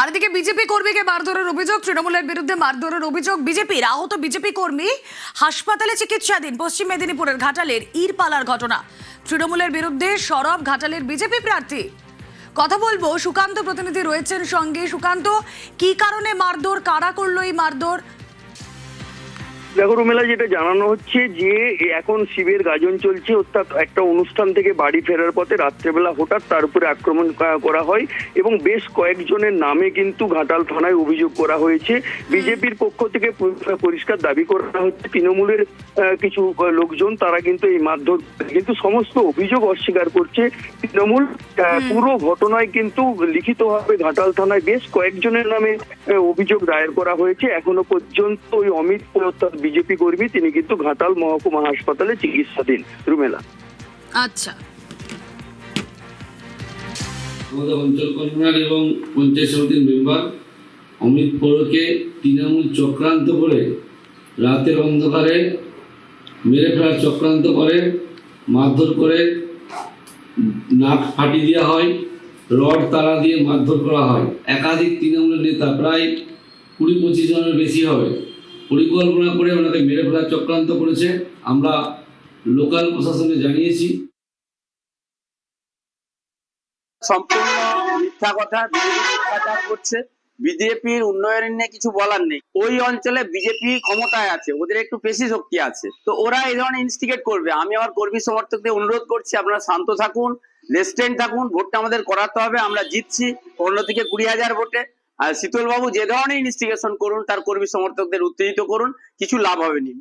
আর এদিকে বিজেপি কর্মীকে মারধরের অভিযোগ, তৃণমূলের বিরুদ্ধে মারধরের অভিযোগ বিজেপির। আহত বিজেপি কর্মী হাসপাতালে চিকিৎসাধীন। পশ্চিম মেদিনীপুরের ঘাটালের ইরপালার ঘটনা। তৃণমূলের বিরুদ্ধে সরব ঘাটালের বিজেপি প্রার্থী। কথা বলবো, সুকান্ত প্রতিনিধি রয়েছেন সঙ্গে। সুকান্ত, কি কারণে মারধর, কারা করলো এই মারধর? দেখো রুমেলা, যেটা জানানো হচ্ছে যে এখন শিবের গাজন চলছে, অর্থাৎ একটা অনুষ্ঠান থেকে বাড়ি ফেরার পথে রাত্রেবেলা হঠাৎ তার উপরে আক্রমণ করা হয় এবং বেশ কয়েকজনের নামে কিন্তু ঘাটাল থানায় অভিযোগ করা হয়েছে। বিজেপির পক্ষ থেকে পরিষ্কার দাবি করা হচ্ছে তৃণমূলের কিছু লোকজন তারা কিন্তু এই মারধর, কিন্তু সমস্ত অভিযোগ অস্বীকার করছে তৃণমূল। পুরো ঘটনায় কিন্তু লিখিতভাবে ঘাটাল থানায় বেশ কয়েকজনের নামে অভিযোগ দায়ের করা হয়েছে। এখনো পর্যন্ত ওই অমিত অর্থাৎ বিজেপি কর্মী তিনি কিন্তু ঘাটাল মহকুমা হাসপাতালে চিকিৎসাধীন। রুমেলা, আচ্ছা, আমাদের অঞ্চল কনভেনর এবং পঞ্চায়েত সমিতির মেম্বার অমিত পৌরকে তৃণমূল চক্রান্ত করে রাতের অন্ধকারে মেরে ফেলার চক্রান্ত করে, মারধর করে, নাক ফাটিয়ে দেওয়া হয়, রড তালা দিয়ে মারধর করা হয়। একাধিক তৃণমূলের নেতা, প্রায় 20-25 জনের বেশি হবে, পরিকল্পনা করে ওনাকে মেরে ফেলার চক্রান্ত করেছে। আমরা লোকাল প্রশাসনে জানিয়েছি। সম্পূর্ণ মিথ্যা কথা, বিজেপি মিথ্যাচার করছে। বিজেপির উন্নয়ন নিয়ে কিছু বলার নেই। ওই অঞ্চলে বিজেপি ক্ষমতায় আছে, ওদের একটু পেশি শক্তি আছে, তো ওরা এই ধরনের ইনস্টিগেট করবে। আমি আমার কর্মী সমর্থকদের অনুরোধ করছি, আপনারা শান্ত থাকুন, রেস্টেন্ট থাকুন। ভোটটা আমাদের করাতে হবে, আমরা জিতছি 15 থেকে 20,000 ভোটে। আর শীতল বাবু যে ধরনের ইনস্টিগেশন করুন, তার কর্মী সমর্থকদের উত্তেজিত করুন, কিছু লাভ হবে না।